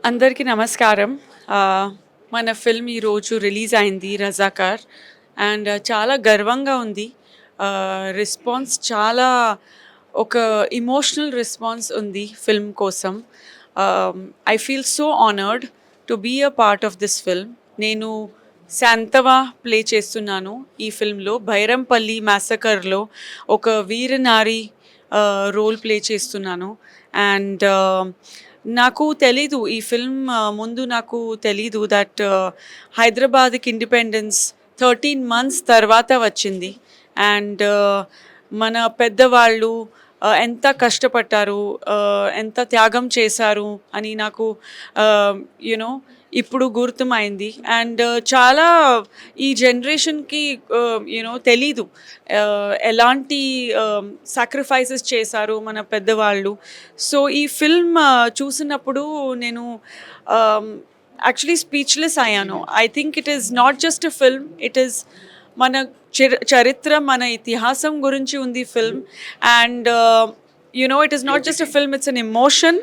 అందరికీ నమస్కారం. మన ఫిల్మ్ ఈరోజు రిలీజ్ అయింది 'రజాకార్' అండ్ చాలా గర్వంగా ఉంది. రెస్పాన్స్ చాలా ఒక ఎమోషనల్ రెస్పాన్స్ ఉంది ఫిల్మ్ కోసం. I feel so honoured to be a part of this film. నేను శాంతవ ప్లే చేస్తున్నాను ఈ ఫిల్మ్‌లో. బైరంపల్లి మ్యాసకర్‌లో ఒక వీరనారి రోల్ ప్లే చేస్తున్నాను. అండ్ నాకు తెలీదు ఈ ఫిల్మ్ ముందు నాకు తెలీదు దట్ హైదరాబాద్‌కి ఇండిపెండెన్స్ 13 మంత్స్ తర్వాత వచ్చింది. అండ్ మన పెద్దవాళ్ళు ఎంత కష్టపడ్డారు, ఎంత త్యాగం చేశారు అని నాకు యునో ఇప్పుడు గుర్తుమైంది. అండ్ చాలా ఈ జనరేషన్‌కి తెలీదు ఎలాంటి సాక్రిఫైసెస్ చేశారు మన పెద్దవాళ్ళు. సో ఈ ఫిల్మ్ చూసినప్పుడు నేను యాక్చువల్లీ స్పీచ్‌లెస్ అయ్యాను. I think it is not just a film, it is మన చరిత్ర, మన ఇతిహాసం గురించి ఉంది film. And it is not just a film, it's an emotion.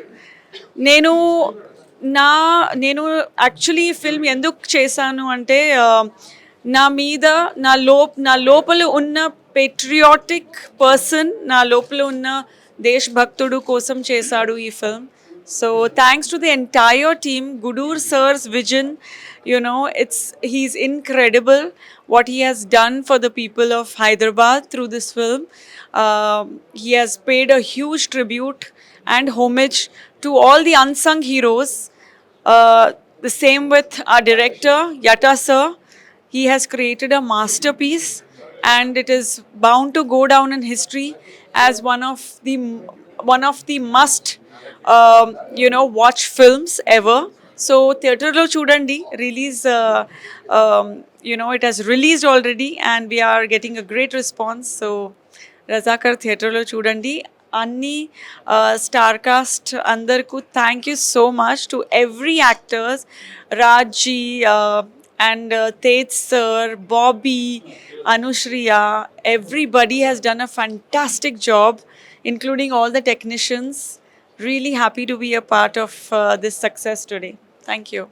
నేను నేను యాక్చువల్లీ ఈ ఫిల్మ్ ఎందుకు చేశాను అంటే నా మీద నా లోపల ఉన్న పేట్రియాటిక్ పర్సన్, నా లోపల ఉన్న దేశభక్తుడు కోసం చేశాడు ఈ film. So thanks to the entire team. Gudur sir's vision, he's incredible what he has done for the people of Hyderabad through this film. He has paid a huge tribute and homage to all the unsung heroes. The same with our director, Yatta sir. He has created a masterpiece and it is bound to go down in history as one of the must watch films ever. So theatre lo chudandi, release it has released already and we are getting a great response. So Razakar theatre lo chudandi. Anni star cast andarku thank you so much to every actors, Rajji and Tej sir, Bobby, Anushriya. Everybody has done a fantastic job, including all the technicians. Really happy to be a part of this success today. Thank you.